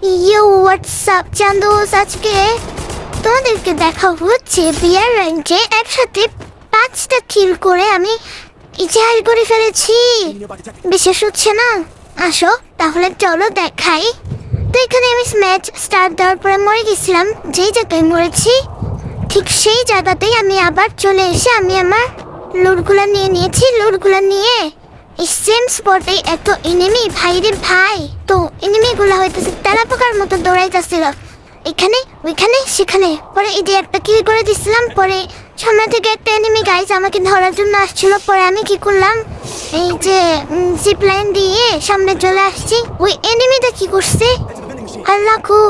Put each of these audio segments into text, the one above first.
WhatsApp চান্দোস, আজকে তোমাদেরকে দেখা হচ্ছে বিয়ার র্যাঙ্কে একসাথে 5টা কিল করে আমি ইজাহার করে ফেলেছি। বিশেষ হচ্ছে না? আসো তাহলে চলো দেখাই। তো এখানে আমি ম্যাচ স্টার্ট দেওয়ার পরে মরে গেছিলাম, যেই জায়গায় মরেছি ঠিক সেই জায়গাতেই আমি আবার চলে এসে আমি আমার লুটগুলা নিয়ে নিয়েছি। লুটগুলা নিয়ে এই সেম স্পটে এত এনিমি, ভাই রে ভাই। তো এনিমিগুলো হইতেছে তেলা পোকার মতো দৌড়াইতেছিল এখানে ওইখানে সেখানে। পরে এই যে একটা কিল করে দিছিলাম, পরে সামনে থেকে একটা এনিমি গাইজ আমাকে ধরার জন্য আসছিল। পরে আমি কি করলাম, এই যে জিপ লাইন দিয়ে সামনে চলে আসছি। ওই এনিমিটা কি করছে আল্লাহ গো,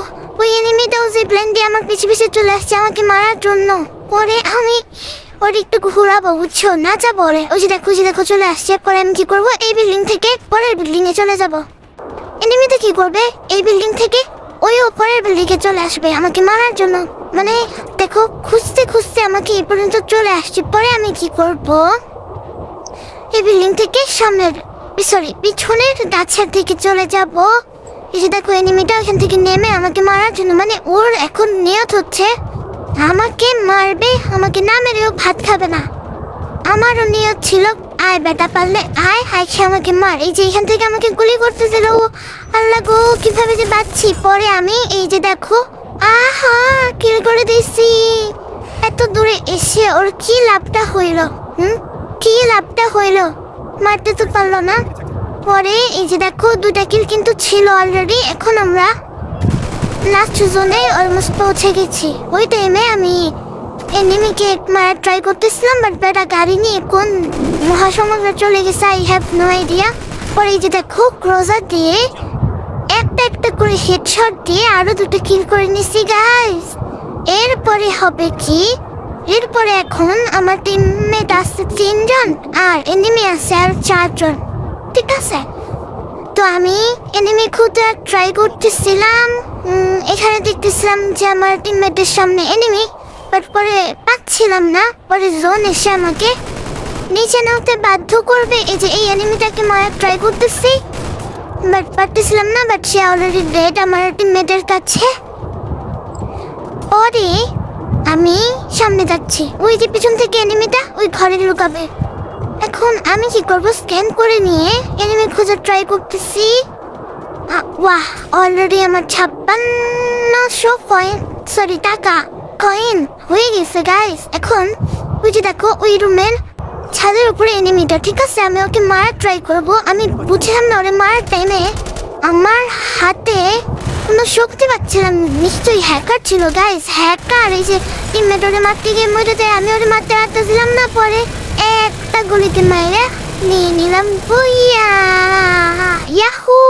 ওই এনিমিটাও জিপ লাইন দিয়ে আমার পিছে পিছে চলে আসছে আমাকে মারার জন্য। পরে আমি ওর একটু ঘুরাবো, বুঝছো, নাচাবো ওরে। ওই যে দেখো চলে আসছে। পরে আমি কি করবো, এই বিল্ডিং থেকে পরের বিল্ডিং এ চলে যাব। এনিমিটা কি করবে, এই বিল্ডিং থেকে ওই উপরের বিল্ডিং এ চলে আসবে আমাকে মারার জন্য। মানে দেখো, খুঁজতে খুঁজতে আমাকে এই পর্যন্ত চলে আসছে। পরে আমি কি করব, এই বিল্ডিং থেকে সামনের পিছনের গাছের দিকে চলে যাব। এই যে দেখো এনিমিটা ওখান থেকে নেমে আমাকে মারার জন্য, মানে ওর এখন নিয়ত হচ্ছে আমাকে মারবে, আমাকে না মেরেও ভাত খাবে না। আমারও নিয়ত ছিল আয় বেটা, পারলে আয় হায় সে আমাকে মার। এই যে এখান থেকে আমাকে গুলি করতেছিল, আল্লাহ গো কিভাবে যে বাঁচছি। পরে আমি এই যে দেখো আহা কিল করে দিছি। এত দূরে এসে ওর কি লাভটা হইল, কি লাভটা হইল, মারতে তো পারলো না। পরে এই যে দেখো 2টা কিল কিন্তু ছিল অলরেডি। এখন আমরা লাস্ট জোনে অলমোস্ট পৌঁছে গেছি। ওই টাইমে আমি এনিমিকে মারার ট্রাই করতেছিলাম, বাট বেটা গাড়ি নিয়ে কোন মহাসমুদ্রে চলে গেছে, আই হ্যাভ নো আইডিয়া। পরে এই যে দেখো ক্রোজার দিয়ে একটা করে হেডশট দিয়ে আরো 2টা কিল করে নিছি গাইস। এরপরে হবে কি, এরপরে এখন আমার টিমমেট আছে 3 জন আর এনিমি আছে আর 4 জন, ঠিক আছে। তো আমি এনিমি খুঁজে ট্রাই করতেছিলাম। এখানে দেখতেছিলাম যে আমার টিমমেটের সামনে এনিমি, বাট পরে পাচ্ছিলাম না। পরে জোন এসে আমাকে নিচে নামতে বাধ্য করবে। এই যে এই এনিমিটাকে মারার ট্রাই করতেছি, বাট পারতেছিলাম না। বাট সে অলরেডি ডেড আমার টিমমেটের কাছে। পরে আমি সামনে যাচ্ছি, ওই যে পিছন থেকে এনিমিটা ওই ঘরে লুকাবে। এখন আমি কি করব, স্ক্যান করে নিয়ে এনিমি খোঁজার ট্রাই করতেছি। ওয়াহ, অলরেডি আমার 5600 টাকা কয়েন হয়ে গেছে গাইস। এখন ওই যে দেখো ওই রুমের ছাদের উপরে এনিমিটা, ঠিক আছে। আমি ওকে মারার ট্রাই করব। আমি বুঝলাম না ওরে মারার টাইমে আমার হাতে কোনো শক্তি পাচ্ছিলাম। নিশ্চয়ই হ্যাকার ছিল গাইস, হ্যাকার। এই যে টিমমেট ওরে মারতে গিয়ে মরে যায়, আমি ওরে মারতে পারতেছিলাম না। পরে একটা গুলিতে মাইরে নিয়ে নিলাম, বুইয়া ইয়াহু।